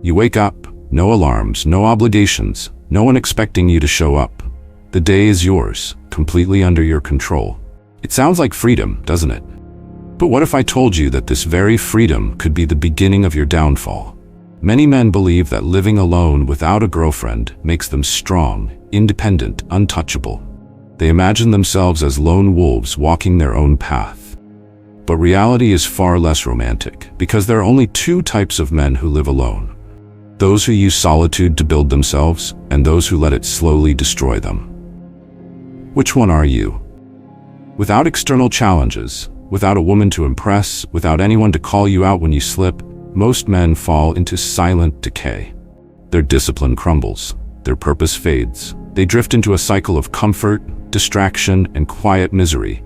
You wake up, no alarms, no obligations, no one expecting you to show up. The day is yours, completely under your control. It sounds like freedom, doesn't it? But what if I told you that this very freedom could be the beginning of your downfall? Many men believe that living alone without a girlfriend makes them strong, independent, untouchable. They imagine themselves as lone wolves walking their own path. But reality is far less romantic, because there are only two types of men who live alone. Those who use solitude to build themselves, and those who let it slowly destroy them. Which one are you? Without external challenges, without a woman to impress, without anyone to call you out when you slip, most men fall into silent decay. Their discipline crumbles, their purpose fades. They drift into a cycle of comfort, distraction, and quiet misery,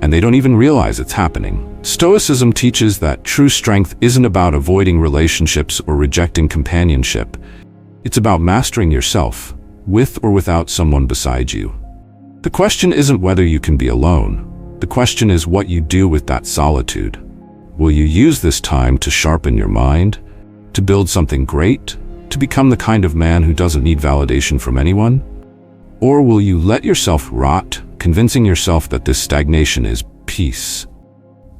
and they don't even realize it's happening. Stoicism teaches that true strength isn't about avoiding relationships or rejecting companionship. It's about mastering yourself, with or without someone beside you. The question isn't whether you can be alone. The question is what you do with that solitude. Will you use this time to sharpen your mind, to build something great, to become the kind of man who doesn't need validation from anyone? Or will you let yourself rot, convincing yourself that this stagnation is peace?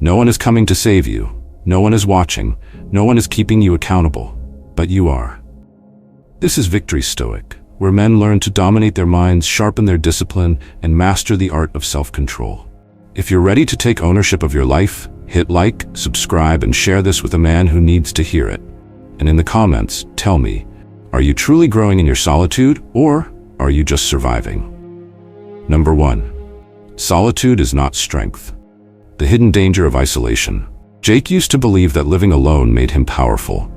No one is coming to save you. No one is watching. No one is keeping you accountable. But you are. This is Victory Stoic, where men learn to dominate their minds, sharpen their discipline, and master the art of self-control. If you're ready to take ownership of your life, hit like, subscribe, and share this with a man who needs to hear it. And in the comments, tell me, are you truly growing in your solitude, or are you just surviving? Number 1. Solitude is not strength. The hidden danger of isolation. Jake used to believe that living alone made him powerful.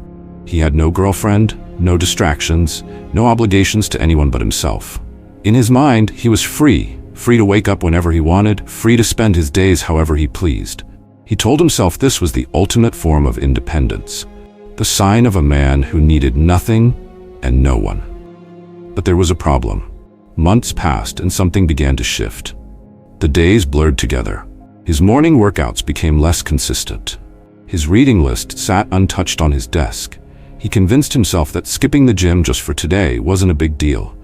He had no girlfriend, no distractions, no obligations to anyone but himself. In his mind, he was free to wake up whenever he wanted, free to spend his days however he pleased. He told himself this was the ultimate form of independence, the sign of a man who needed nothing and no one. But there was a problem. Months passed and something began to shift. The days blurred together. His morning workouts became less consistent. His reading list sat untouched on his desk. He convinced himself that skipping the gym just for today wasn't a big deal,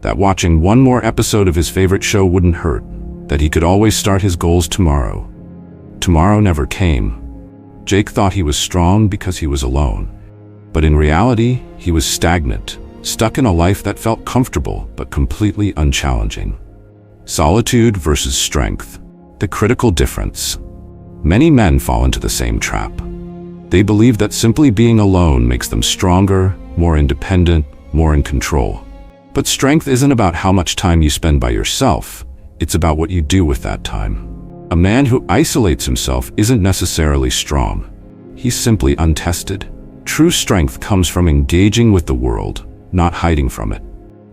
that watching one more episode of his favorite show wouldn't hurt, that he could always start his goals tomorrow. Tomorrow never came. Jake thought he was strong because he was alone. But in reality, he was stagnant, stuck in a life that felt comfortable but completely unchallenging. Solitude versus strength. The critical difference. Many men fall into the same trap. They believe that simply being alone makes them stronger, more independent, more in control. But strength isn't about how much time you spend by yourself. It's about what you do with that time. A man who isolates himself isn't necessarily strong. He's simply untested. True strength comes from engaging with the world, not hiding from it.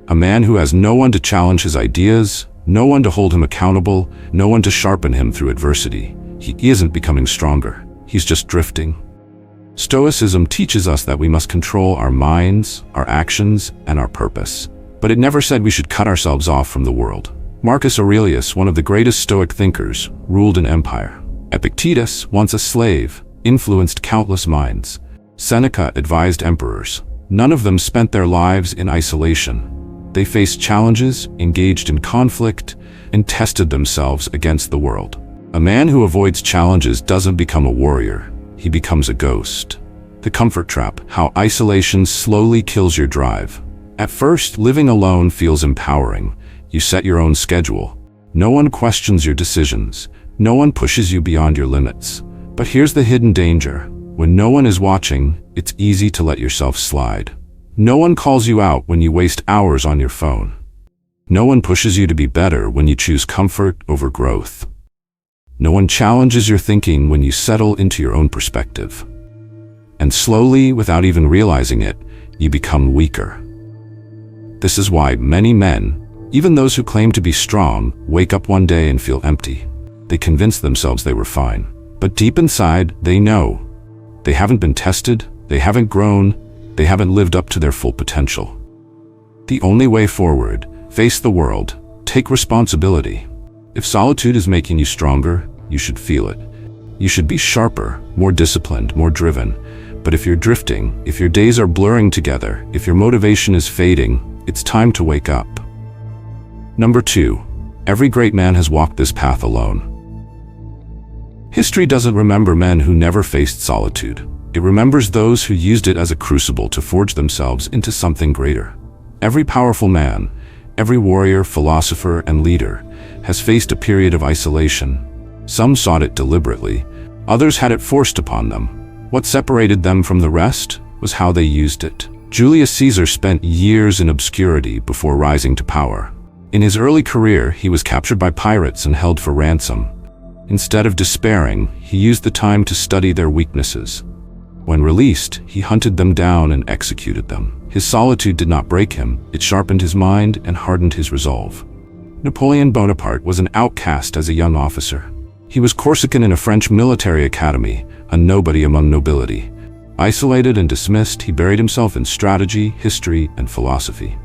A man who has no one to challenge his ideas, no one to hold him accountable, no one to sharpen him through adversity. He isn't becoming stronger. He's just drifting. Stoicism teaches us that we must control our minds, our actions, and our purpose. But it never said we should cut ourselves off from the world. Marcus Aurelius, one of the greatest Stoic thinkers, ruled an empire. Epictetus, once a slave, influenced countless minds. Seneca advised emperors. None of them spent their lives in isolation. They faced challenges, engaged in conflict, and tested themselves against the world. A man who avoids challenges doesn't become a warrior. He becomes a ghost. The comfort trap, how isolation slowly kills your drive. At first, living alone feels empowering. You set your own schedule. No one questions your decisions. No one pushes you beyond your limits. But here's the hidden danger. When no one is watching, it's easy to let yourself slide. No one calls you out when you waste hours on your phone. No one pushes you to be better when you choose comfort over growth. No one challenges your thinking when you settle into your own perspective. And slowly, without even realizing it, you become weaker. This is why many men, even those who claim to be strong, wake up one day and feel empty. They convince themselves they were fine. But deep inside, they know. They haven't been tested, they haven't grown, they haven't lived up to their full potential. The only way forward, face the world, take responsibility. If solitude is making you stronger, you should feel it. You should be sharper, more disciplined, more driven. But if you're drifting, if your days are blurring together, if your motivation is fading, it's time to wake up. Number 2. Every great man has walked this path alone. History doesn't remember men who never faced solitude. It remembers those who used it as a crucible to forge themselves into something greater. Every powerful man, every warrior, philosopher, and leader has faced a period of isolation. Some sought it deliberately, others had it forced upon them. What separated them from the rest was how they used it. Julius Caesar spent years in obscurity before rising to power. In his early career, he was captured by pirates and held for ransom. Instead of despairing, he used the time to study their weaknesses. When released, he hunted them down and executed them. His solitude did not break him, it sharpened his mind and hardened his resolve. Napoleon Bonaparte was an outcast as a young officer. He was Corsican in a French military academy, a nobody among nobility. Isolated and dismissed, he buried himself in strategy, history, and philosophy.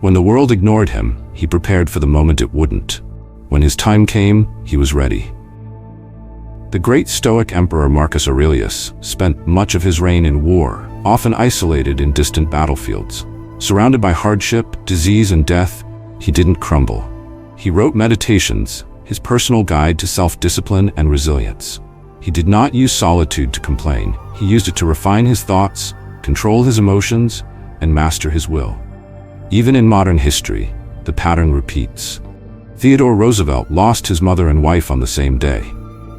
When the world ignored him, he prepared for the moment it wouldn't. When his time came, he was ready. The great Stoic emperor Marcus Aurelius spent much of his reign in war, often isolated in distant battlefields. Surrounded by hardship, disease, and death, he didn't crumble. He wrote Meditations, his personal guide to self-discipline and resilience. He did not use solitude to complain. He used it to refine his thoughts, control his emotions, and master his will. Even in modern history, the pattern repeats. Theodore Roosevelt lost his mother and wife on the same day.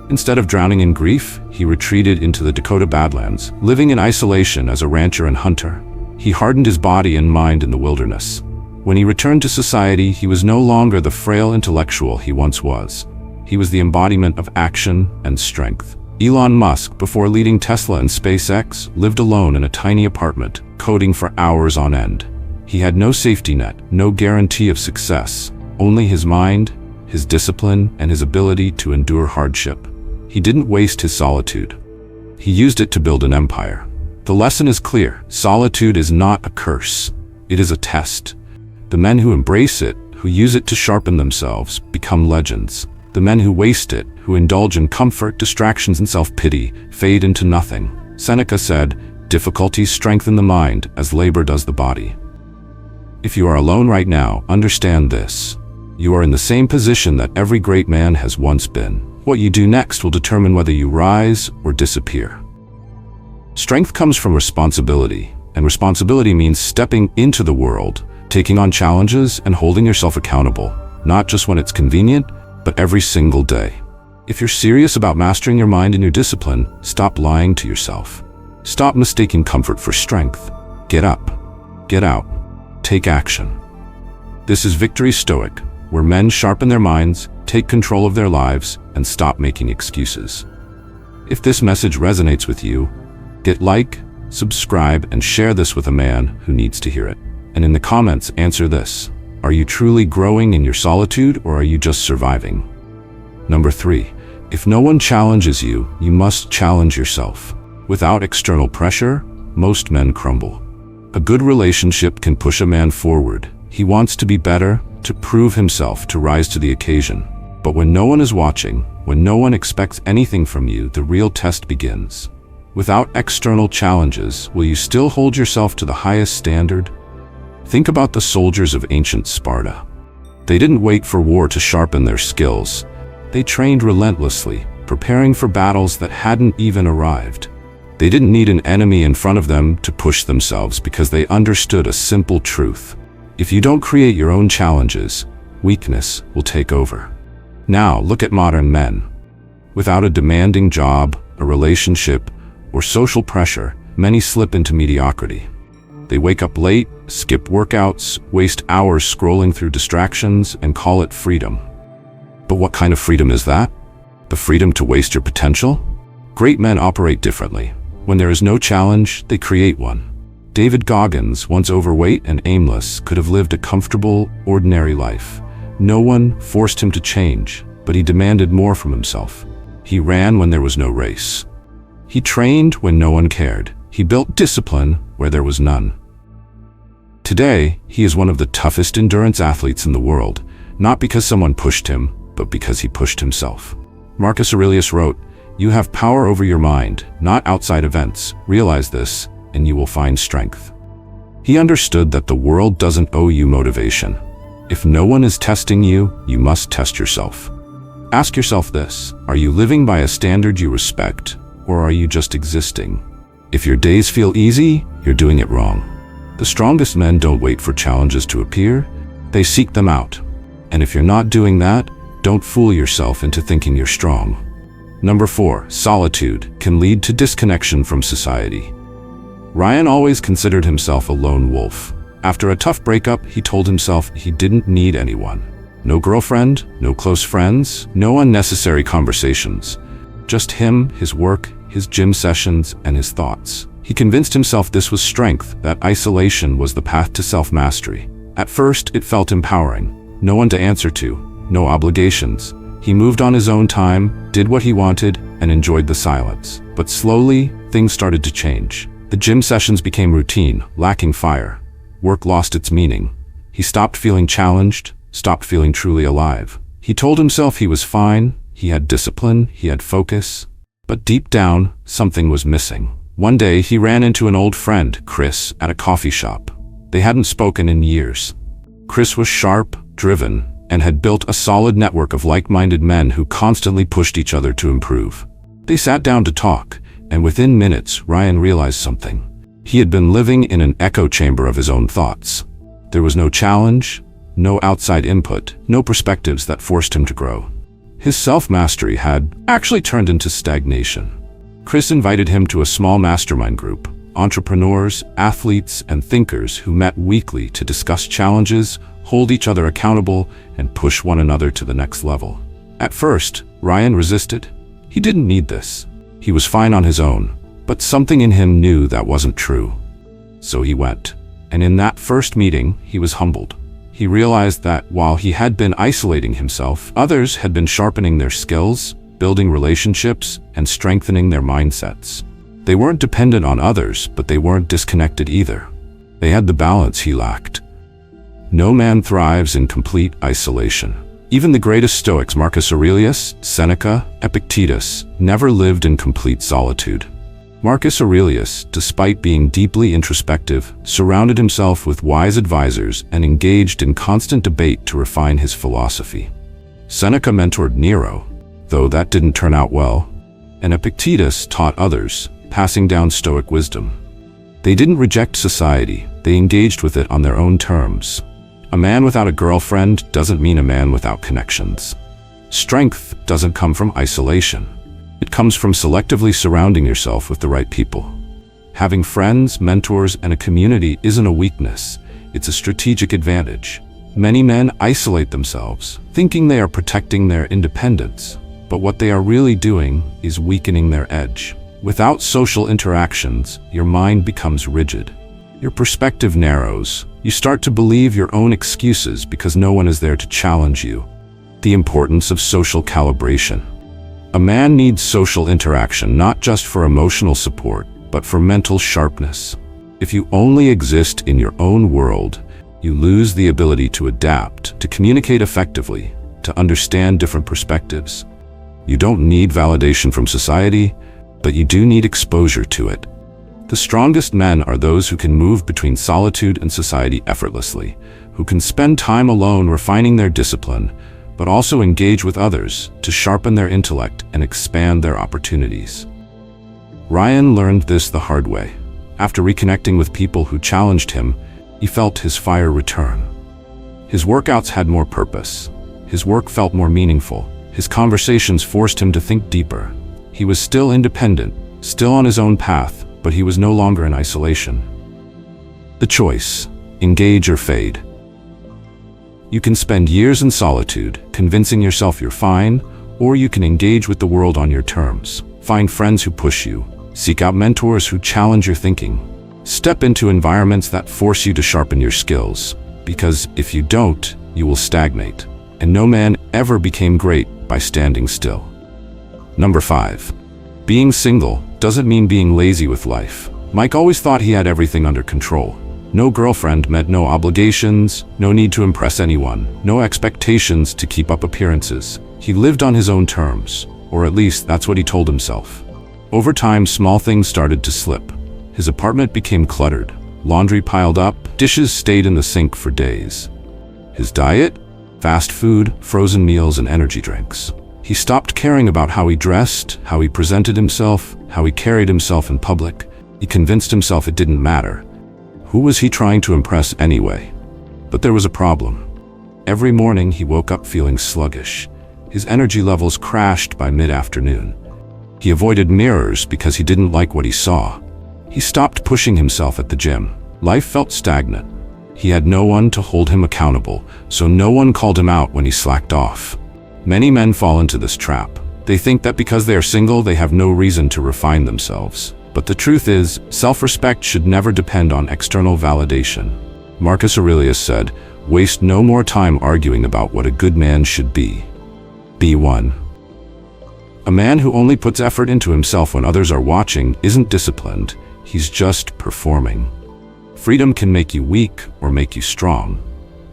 Instead of drowning in grief, he retreated into the Dakota Badlands, living in isolation as a rancher and hunter. He hardened his body and mind in the wilderness. When he returned to society, he was no longer the frail intellectual he once was. He was the embodiment of action and strength. Elon Musk, before leading Tesla and SpaceX, lived alone in a tiny apartment, coding for hours on end. He had no safety net, no guarantee of success, only his mind, his discipline, and his ability to endure hardship. He didn't waste his solitude. He used it to build an empire. The lesson is clear. Solitude is not a curse. It is a test. The men who embrace it, who use it to sharpen themselves, become legends. The men who waste it, who indulge in comfort, distractions, and self-pity, fade into nothing. Seneca said, "Difficulties strengthen the mind as labor does the body." If you are alone right now, understand this. You are in the same position that every great man has once been. What you do next will determine whether you rise or disappear. Strength comes from responsibility, and responsibility means stepping into the world, taking on challenges, and holding yourself accountable, not just when it's convenient, but every single day. If you're serious about mastering your mind and your discipline, stop lying to yourself. Stop mistaking comfort for strength. Get up. Get out. Take action. This is Victory Stoic, where men sharpen their minds, take control of their lives, and stop making excuses. If this message resonates with you, hit like, subscribe, and share this with a man who needs to hear it. And in the comments, answer this. Are you truly growing in your solitude, or are you just surviving? Number 3. If no one challenges you, you must challenge yourself. Without external pressure, most men crumble. A good relationship can push a man forward. He wants to be better, to prove himself, to rise to the occasion. But when no one is watching, when no one expects anything from you, the real test begins. Without external challenges, will you still hold yourself to the highest standard? Think about the soldiers of ancient Sparta. They didn't wait for war to sharpen their skills. They trained relentlessly, preparing for battles that hadn't even arrived. They didn't need an enemy in front of them to push themselves because they understood a simple truth. If you don't create your own challenges, weakness will take over. Now, look at modern men. Without a demanding job, a relationship, or social pressure, many slip into mediocrity. They wake up late, skip workouts, waste hours scrolling through distractions, and call it freedom. But what kind of freedom is that? The freedom to waste your potential? Great men operate differently. When there is no challenge, they create one. David Goggins, once overweight and aimless, could have lived a comfortable, ordinary life. No one forced him to change, but he demanded more from himself. He ran when there was no race. He trained when no one cared. He built discipline where there was none. Today, he is one of the toughest endurance athletes in the world, not because someone pushed him, but because he pushed himself. Marcus Aurelius wrote, You have power over your mind, not outside events. Realize this, and you will find strength. He understood that the world doesn't owe you motivation. If no one is testing you, you must test yourself. Ask yourself this: are you living by a standard you respect, or are you just existing? If your days feel easy, you're doing it wrong. The strongest men don't wait for challenges to appear, they seek them out. And if you're not doing that, don't fool yourself into thinking you're strong. Number 4, solitude can lead to disconnection from society. Ryan always considered himself a lone wolf. After a tough breakup, he told himself he didn't need anyone. No girlfriend, no close friends, no unnecessary conversations. Just him, his work, his gym sessions, and his thoughts. He convinced himself this was strength, that isolation was the path to self-mastery. At first, it felt empowering. No one to answer to, no obligations. He moved on his own time, did what he wanted, and enjoyed the silence. But slowly, things started to change. The gym sessions became routine, lacking fire. Work lost its meaning. He stopped feeling challenged, stopped feeling truly alive. He told himself he was fine, he had discipline, he had focus. But deep down, something was missing. One day, he ran into an old friend, Chris, at a coffee shop. They hadn't spoken in years. Chris was sharp, driven, and had built a solid network of like-minded men who constantly pushed each other to improve. They sat down to talk, and within minutes, Ryan realized something. He had been living in an echo chamber of his own thoughts. There was no challenge, no outside input, no perspectives that forced him to grow. His self-mastery had actually turned into stagnation. Chris invited him to a small mastermind group, entrepreneurs, athletes, and thinkers who met weekly to discuss challenges, hold each other accountable, and push one another to the next level. At first, Ryan resisted. He didn't need this. He was fine on his own, but something in him knew that wasn't true. So he went. And in that first meeting, he was humbled. He realized that while he had been isolating himself, others had been sharpening their skills, building relationships, and strengthening their mindsets. They weren't dependent on others, but they weren't disconnected either. They had the balance he lacked. No man thrives in complete isolation. Even the greatest Stoics, Marcus Aurelius, Seneca, Epictetus, never lived in complete solitude. Marcus Aurelius, despite being deeply introspective, surrounded himself with wise advisors and engaged in constant debate to refine his philosophy. Seneca mentored Nero, though that didn't turn out well, and Epictetus taught others, passing down Stoic wisdom. They didn't reject society, they engaged with it on their own terms. A man without a girlfriend doesn't mean a man without connections. Strength doesn't come from isolation. It comes from selectively surrounding yourself with the right people. Having friends, mentors, and a community isn't a weakness, it's a strategic advantage. Many men isolate themselves, thinking they are protecting their independence, but what they are really doing is weakening their edge. Without social interactions, your mind becomes rigid. Your perspective narrows. You start to believe your own excuses because no one is there to challenge you. The importance of social calibration. A man needs social interaction not just for emotional support, but for mental sharpness. If you only exist in your own world, you lose the ability to adapt, to communicate effectively, to understand different perspectives. You don't need validation from society, but you do need exposure to it. The strongest men are those who can move between solitude and society effortlessly, who can spend time alone refining their discipline, but also engage with others to sharpen their intellect and expand their opportunities. Ryan learned this the hard way. After reconnecting with people who challenged him, he felt his fire return. His workouts had more purpose. His work felt more meaningful. His conversations forced him to think deeper. He was still independent, still on his own path, but he was no longer in isolation. The choice: engage or fade. You can spend years in solitude, convincing yourself you're fine, or you can engage with the world on your terms. Find friends who push you. Seek out mentors who challenge your thinking. Step into environments that force you to sharpen your skills, because if you don't, you will stagnate. And no man ever became great by standing still. Number 5. Being single doesn't mean being lazy with life. Mike always thought he had everything under control. No girlfriend meant no obligations, no need to impress anyone, no expectations to keep up appearances. He lived on his own terms. or at least that's what he told himself. Over time, small things started to slip. His apartment became cluttered. Laundry piled up, dishes stayed in the sink for days. His diet? Fast food, frozen meals, and energy drinks. He stopped caring about how he dressed, how he presented himself, how he carried himself in public. He convinced himself it didn't matter. Who was he trying to impress anyway? But there was a problem. Every morning he woke up feeling sluggish. His energy levels crashed by mid-afternoon. He avoided mirrors because he didn't like what he saw. He stopped pushing himself at the gym. Life felt stagnant. He had no one to hold him accountable, so no one called him out when he slacked off. Many men fall into this trap. They think that because they are single, they have no reason to refine themselves. But the truth is, self-respect should never depend on external validation. Marcus Aurelius said, "Waste no more time arguing about what a good man should be. Be one." A man who only puts effort into himself when others are watching isn't disciplined, he's just performing. Freedom can make you weak or make you strong.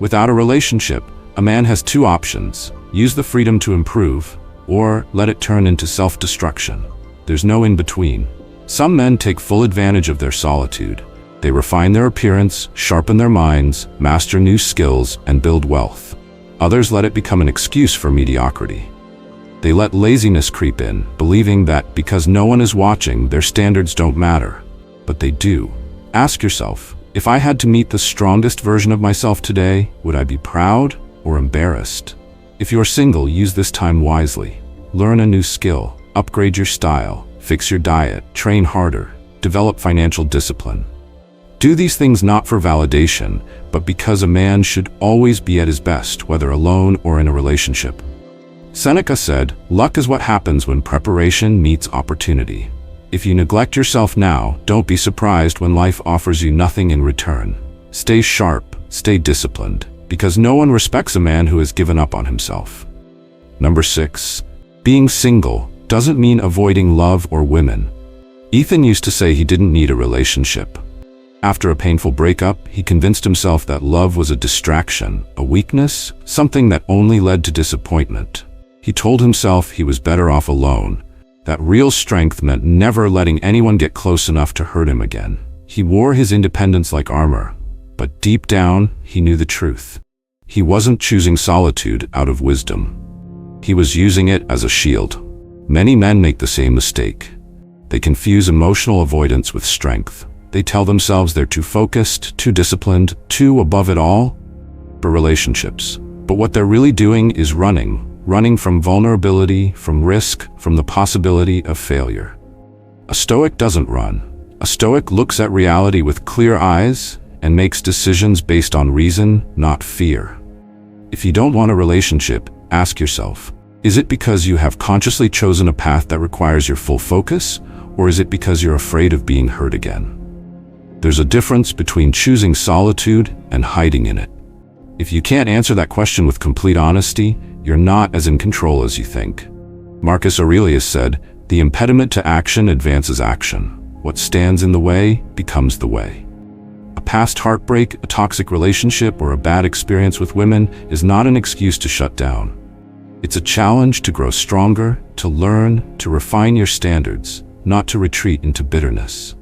Without a relationship, a man has two options: use the freedom to improve, or let it turn into self-destruction. There's no in-between. Some men take full advantage of their solitude. They refine their appearance, sharpen their minds, master new skills, and build wealth. Others let it become an excuse for mediocrity. They let laziness creep in, believing that because no one is watching, their standards don't matter. But they do. Ask yourself, if I had to meet the strongest version of myself today, would I be proud or embarrassed? If you're single, use this time wisely. Learn a new skill, upgrade your style, fix your diet, train harder, develop financial discipline. Do these things not for validation, but because a man should always be at his best, whether alone or in a relationship. Seneca said, "Luck is what happens when preparation meets opportunity." If you neglect yourself now, don't be surprised when life offers you nothing in return. Stay sharp, stay disciplined, because no one respects a man who has given up on himself. Number 6. Being single doesn't mean avoiding love or women. Ethan used to say he didn't need a relationship. After a painful breakup, he convinced himself that love was a distraction, a weakness, something that only led to disappointment. He told himself he was better off alone, that real strength meant never letting anyone get close enough to hurt him again. He wore his independence like armor, but deep down, he knew the truth. He wasn't choosing solitude out of wisdom. He was using it as a shield. Many men make the same mistake. They confuse emotional avoidance with strength. They tell themselves they're too focused, too disciplined, too above it all for relationships. But what they're really doing is running from vulnerability, from risk, from the possibility of failure. A Stoic doesn't run. A Stoic looks at reality with clear eyes and makes decisions based on reason, not fear. If you don't want a relationship, ask yourself, is it because you have consciously chosen a path that requires your full focus, or is it because you're afraid of being hurt again? There's a difference between choosing solitude and hiding in it. If you can't answer that question with complete honesty, you're not as in control as you think. Marcus Aurelius said, "The impediment to action advances action. What stands in the way becomes the way." A past heartbreak, a toxic relationship, or a bad experience with women is not an excuse to shut down. It's a challenge to grow stronger, to learn, to refine your standards, not to retreat into bitterness.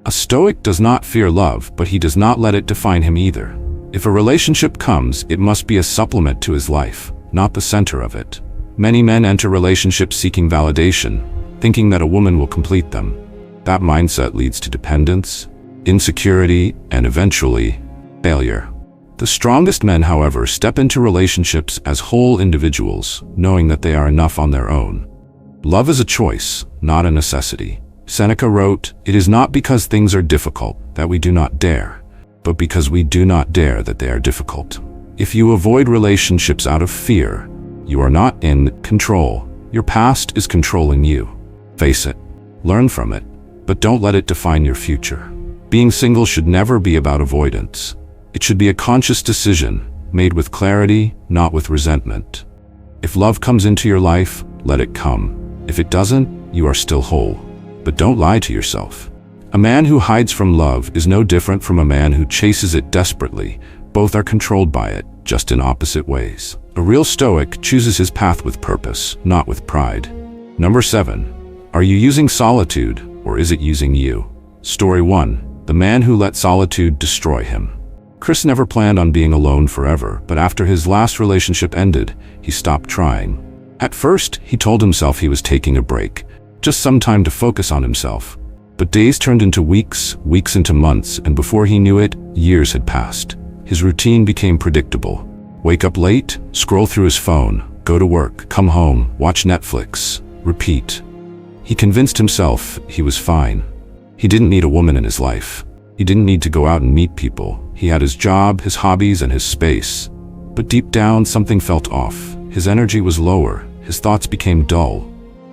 A Stoic does not fear love, but he does not let it define him either. If a relationship comes, it must be a supplement to his life, not the center of it. Many men enter relationships seeking validation, thinking that a woman will complete them. That mindset leads to dependence, insecurity, and eventually, failure. The strongest men, however, step into relationships as whole individuals, knowing that they are enough on their own. Love is a choice, not a necessity. Seneca wrote, "It is not because things are difficult that we do not dare, but because we do not dare that they are difficult." If you avoid relationships out of fear, you are not in control. Your past is controlling you. Face it, learn from it, but don't let it define your future. Being single should never be about avoidance. It should be a conscious decision, made with clarity, not with resentment. If love comes into your life, let it come. If it doesn't, you are still whole. But don't lie to yourself. A man who hides from love is no different from a man who chases it desperately. Both are controlled by it, just in opposite ways. A real Stoic chooses his path with purpose, not with pride. Number 7. Are you using solitude, or is it using you? Story 1. The man who let solitude destroy him. Chris never planned on being alone forever, but after his last relationship ended, he stopped trying. At first, he told himself he was taking a break, just some time to focus on himself. But days turned into weeks, weeks into months, and before he knew it, years had passed. His routine became predictable. Wake up late, scroll through his phone, go to work, come home, watch Netflix, repeat. He convinced himself he was fine. He didn't need a woman in his life. He didn't need to go out and meet people. He had his job, his hobbies, and his space. But deep down, something felt off. His energy was lower. His thoughts became dull.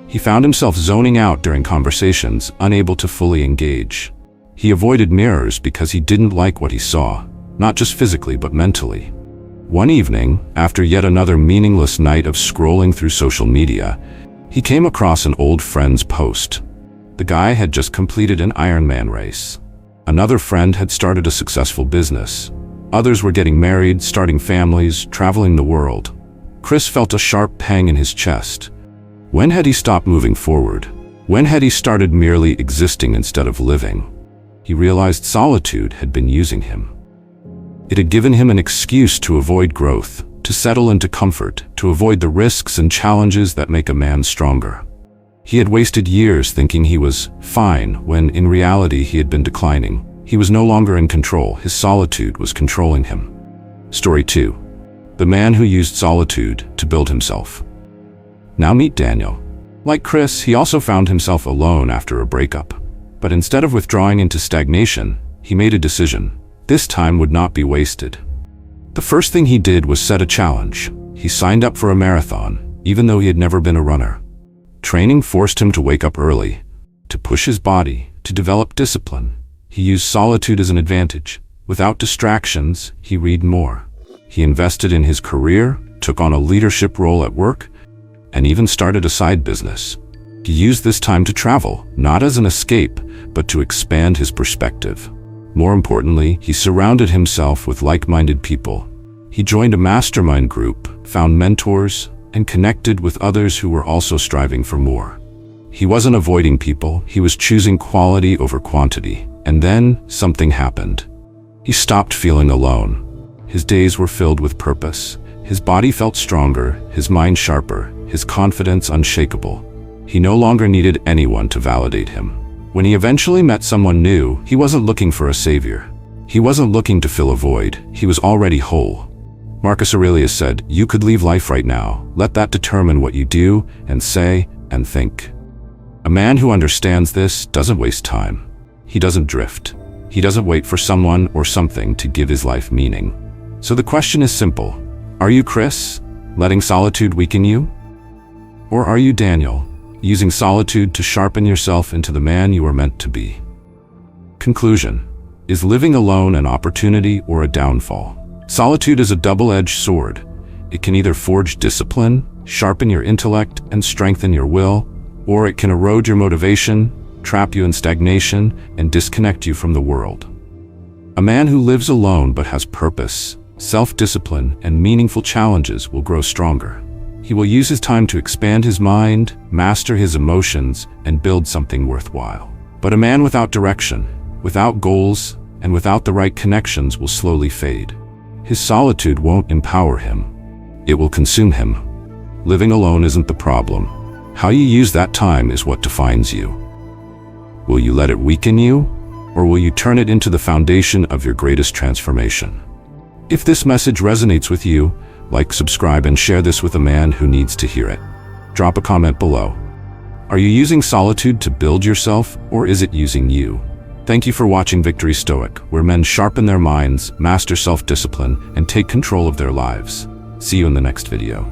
He found himself zoning out during conversations, unable to fully engage. He avoided mirrors because he didn't like what he saw, not just physically but mentally. One evening, after yet another meaningless night of scrolling through social media, he came across an old friend's post. The guy had just completed an Ironman race. Another friend had started a successful business. Others were getting married, starting families, traveling the world. Chris felt a sharp pang in his chest. When had he stopped moving forward? When had he started merely existing instead of living? He realized solitude had been using him. It had given him an excuse to avoid growth, to settle into comfort, to avoid the risks and challenges that make a man stronger. He had wasted years thinking he was fine when in reality he had been declining. He was no longer in control. His solitude was controlling him. Story 2. The man who used solitude to build himself. Now meet Daniel. Like Chris, he also found himself alone after a breakup. But instead of withdrawing into stagnation, he made a decision. This time would not be wasted. The first thing he did was set a challenge. He signed up for a marathon, even though he had never been a runner. Training forced him to wake up early, to push his body, to develop discipline. He used solitude as an advantage. Without distractions, he read more. He invested in his career, took on a leadership role at work, and even started a side business. He used this time to travel, not as an escape, but to expand his perspective. More importantly, he surrounded himself with like-minded people. He joined a mastermind group, found mentors, and connected with others who were also striving for more. He wasn't avoiding people, he was choosing quality over quantity. And then something happened. He stopped feeling alone. His days were filled with purpose. His body felt stronger, his mind sharper, his confidence unshakable. He no longer needed anyone to validate him. When he eventually met someone new, he wasn't looking for a savior. He wasn't looking to fill a void. He was already whole. Marcus Aurelius said, "You could leave life right now. Let that determine what you do and say and think." A man who understands this doesn't waste time. He doesn't drift. He doesn't wait for someone or something to give his life meaning. So the question is simple. Are you Chris, letting solitude weaken you? Or are you Daniel, using solitude to sharpen yourself into the man you are meant to be? Conclusion. Is living alone an opportunity or a downfall? Solitude is a double-edged sword. It can either forge discipline, sharpen your intellect, and strengthen your will, or it can erode your motivation, trap you in stagnation, and disconnect you from the world. A man who lives alone but has purpose, self-discipline, and meaningful challenges will grow stronger. He will use his time to expand his mind, master his emotions, and build something worthwhile. But a man without direction, without goals, and without the right connections will slowly fade. His solitude won't empower him. It will consume him. Living alone isn't the problem. How you use that time is what defines you. Will you let it weaken you, or will you turn it into the foundation of your greatest transformation? If this message resonates with you, like, subscribe, and share this with a man who needs to hear it. Drop a comment below. Are you using solitude to build yourself, or is it using you? Thank you for watching Victory Stoic, where men sharpen their minds, master self-discipline, and take control of their lives. See you in the next video.